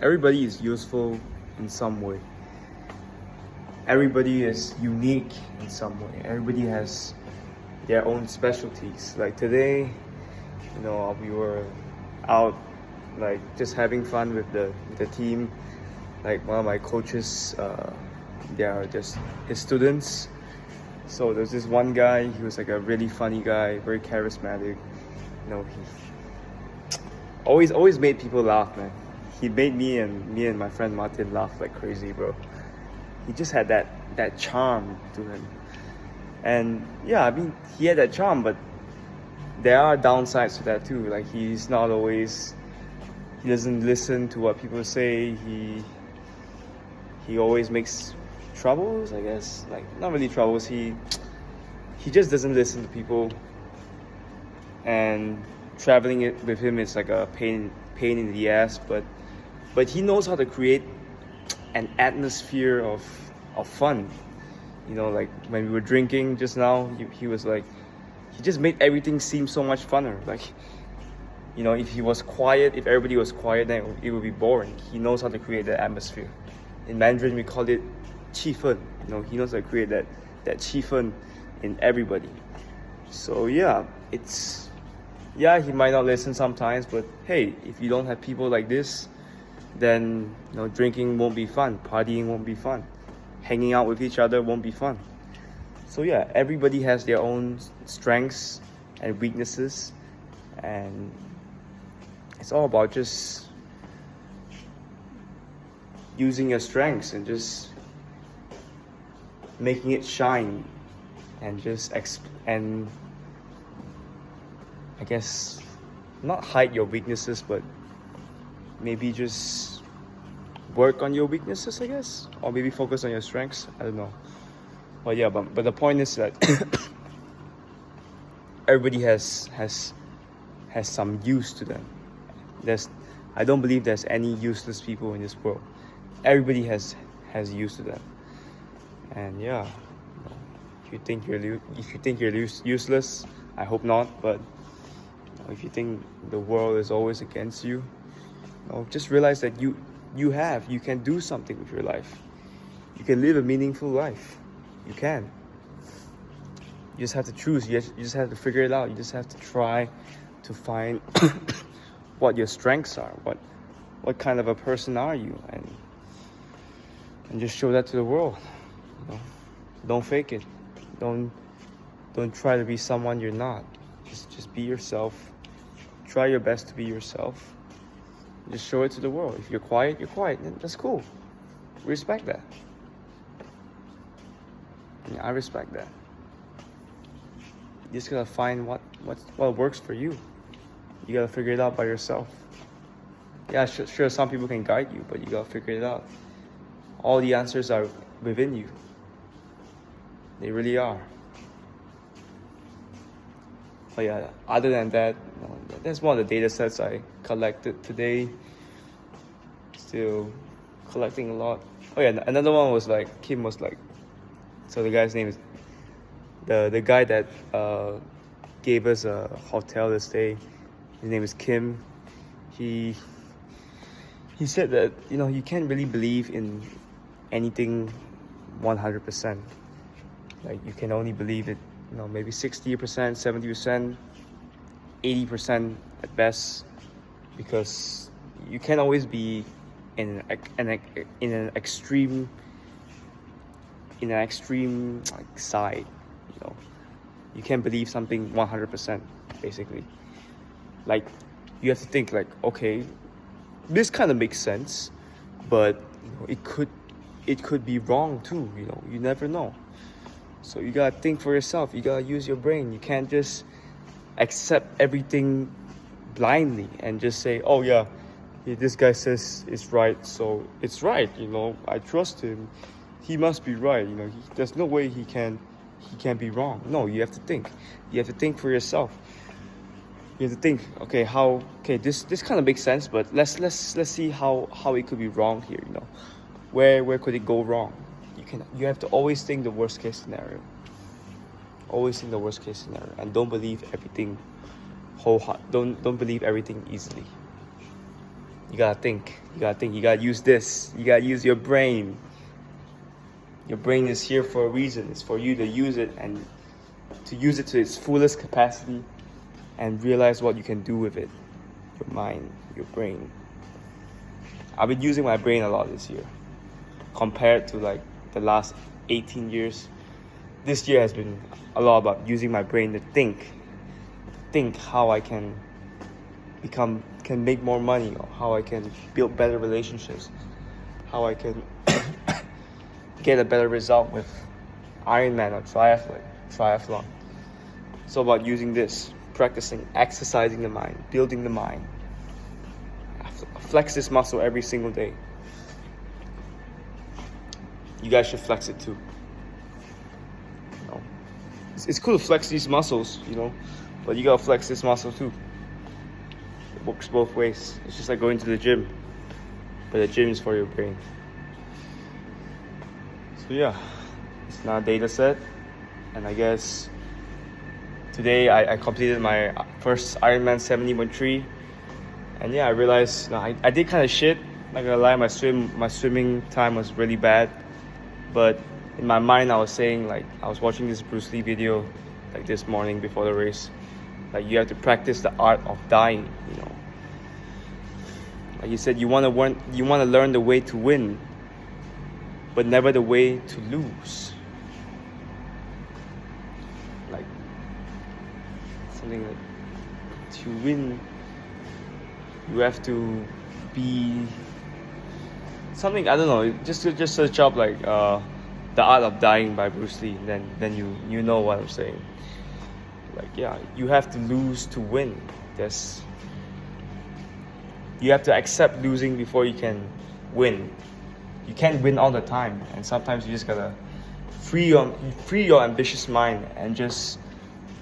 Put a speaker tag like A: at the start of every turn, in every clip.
A: everybody is useful in some way. Everybody is unique in some way. Everybody has their own specialties. Like today, we were out like just having fun with the team. Like one of my coaches, they are just his students. So there's this one guy. He was like a really funny guy, very charismatic. He always made people laugh, man. He made me and my friend Martin laugh like crazy, bro. He just had that charm to him. And yeah, I mean, he had that charm, but there are downsides to that too. Like he doesn't listen to what people say. He always makes troubles, I guess. Like not really troubles. He just doesn't listen to people. And traveling it with him is like a pain in the ass, but he knows how to create an atmosphere of fun. Like when we were drinking just now, he was like, he just made everything seem so much funner. Like, if everybody was quiet, then it would be boring. He knows how to create that atmosphere. In Mandarin, we call it 气氛. He knows how to create that 气氛 in everybody. So yeah, he might not listen sometimes, but hey, if you don't have people like this, then drinking won't be fun, partying won't be fun, hanging out with each other won't be fun. So yeah, everybody has their own strengths and weaknesses, and it's all about just using your strengths and just making it shine, and and I guess not hide your weaknesses, but maybe just work on your weaknesses, I guess, or maybe focus on your strengths. I don't know. But yeah, but the point is that everybody has some use to them. I don't believe there's any useless people in this world. Everybody has use to them. And yeah, if you think you're useless, I hope not. But if you think the world is always against you, just realize that you can do something with your life. You can live a meaningful life. You can. You just have to choose. You just have to figure it out. You just have to try to find what your strengths are. What kind of a person are you, and just show that to the world. Don't fake it. Don't try to be someone you're not. Just be yourself. Try your best to be yourself. Just show it to the world. If you're quiet, you're quiet. That's cool. Respect that. I respect that. You just gotta find what works for you. You gotta figure it out by yourself. Yeah, sure, some people can guide you, but you gotta figure it out. All the answers are within you. They really are. But yeah, other than that, that's one of the data sets I collected today. Still collecting a lot. Oh yeah, another one was like, Kim was like, so the guy's name is, the guy that gave us a hotel to stay, his name is Kim. He said that, you can't really believe in anything 100%. Like you can only believe it, maybe 60%, 70%, 80% at best, because you can't always be in an extreme like side. You can't believe something 100%, basically. Like you have to think like, okay, this kind of makes sense, but it could be wrong too. You never know. So you gotta think for yourself. You gotta use your brain. You can't just accept everything blindly and just say, oh yeah, this guy says it's right, so it's right. I trust him. He must be right. There's no way he can be wrong. No, you have to think. You have to think for yourself. You have to think, okay, this kind of makes sense, but let's see how it could be wrong here. Where could it go wrong? You have to always think the worst case scenario. Always think the worst case scenario, and don't believe everything wholeheartedly. Don't believe everything easily. You gotta think. You gotta use this. You gotta use your brain. Your brain is here for a reason. It's for you to use it and to use it to its fullest capacity and realize what you can do with it. Your mind, your brain. I've been using my brain a lot this year compared to like the last 18 years. This year has been a lot about using my brain to think how I can make more money, or how I can build better relationships, how I can get a better result with Ironman or triathlon. It's all about using this, practicing, exercising the mind, building the mind. Flex this muscle every single day. You guys should flex it too. You know, it's cool to flex these muscles, you know, but you gotta flex this muscle too. It works both ways. It's just like going to the gym, but the gym is for your brain. So yeah, it's now a data set, and I guess today I completed my first Ironman 70.3, and yeah, I realized I did kind of shit. Not gonna lie, my swimming time was really bad, but in my mind I was saying, like, I was watching this Bruce Lee video like this morning before the race, like you have to practice the art of dying, you know. Like you said, you want to learn the way to win, but never the way to lose. Like something like, to win, you have to be something, I don't know. Just search up like The Art of Dying by Bruce Lee. Then you know what I'm saying. Like, yeah, you have to lose to win. You have to accept losing before you can win. You can't win all the time, and sometimes you just gotta free your ambitious mind and just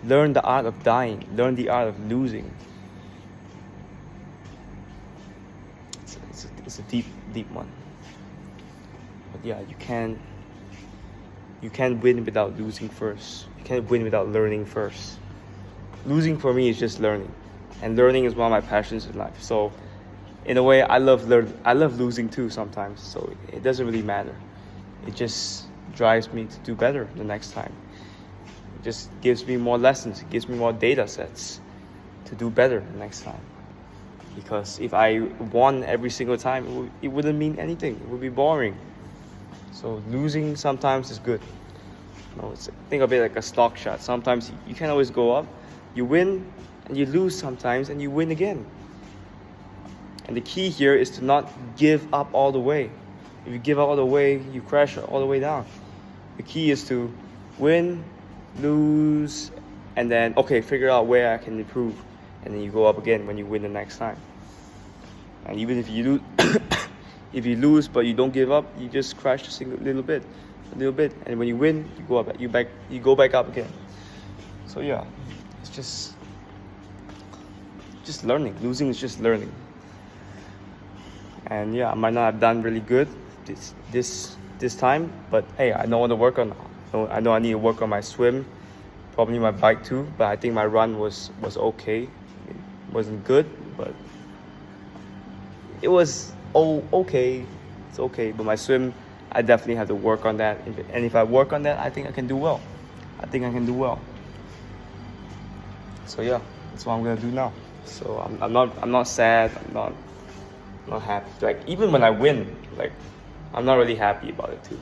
A: learn the art of dying, learn the art of losing. It's a deep one. But yeah, you can't win without losing first. You can't win without learning first. Losing for me is just learning, and learning is one of my passions in life. So in a way, I love losing too sometimes. So it doesn't really matter. It just drives me to do better the next time. It just gives me more lessons. It gives me more data sets to do better the next time. Because if I won every single time, it wouldn't mean anything. It would be boring. So losing sometimes is good. You know, think of it like a stock shot. Sometimes you can't always go up. You win and you lose sometimes, and you win again. And the key here is to not give up all the way. If you give up all the way, you crash all the way down. The key is to win, lose, and then, okay, figure out where I can improve. And then you go up again when you win the next time. And even if you if you lose but you don't give up, you just crash just a little bit. And when you win, you go up, you go back up again. So yeah, it's just learning. Losing is just learning. And yeah, I might not have done really good this time, but hey, I know I know I need to work on my swim, probably my bike too. But I think my run was okay. It wasn't good, but it was okay. It's okay. But my swim, I definitely have to work on that. And if I work on that, I think I can do well. So yeah, that's what I'm gonna do now. So I'm not sad. I'm not happy. Like, even when I win, like, I'm not really happy about it too.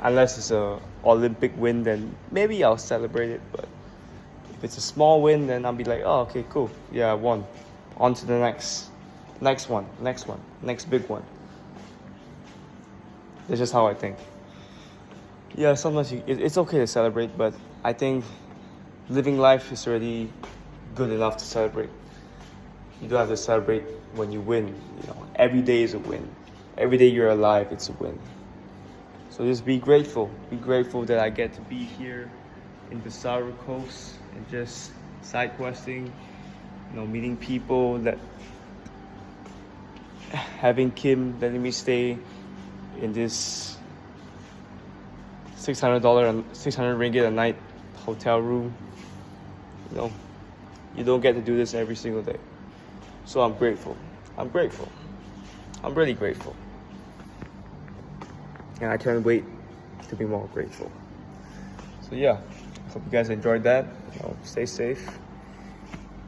A: Unless it's a Olympic win, then maybe I'll celebrate it. But if it's a small win, then I'll be like, oh, okay, cool. Yeah, I won. On to the next big one. That's just how I think. Yeah, sometimes it's okay to celebrate, but I think living life is already good enough to celebrate. You don't have to celebrate when you win. You know, every day is a win. Every day you're alive, it's a win. So just be grateful. Be grateful that I get to be here in the Saru Coast and just side questing, you know, meeting people, having Kim letting me stay in this $600 ringgit a night hotel room. You know, you don't get to do this every single day. So I'm grateful. I'm grateful. I'm really grateful. And I can't wait to be more grateful. So yeah, I hope you guys enjoyed that. Stay safe.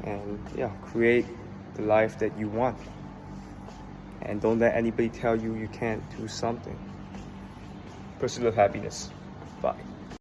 A: And yeah, create the life that you want. And don't let anybody tell you you can't do something. Pursuit of happiness.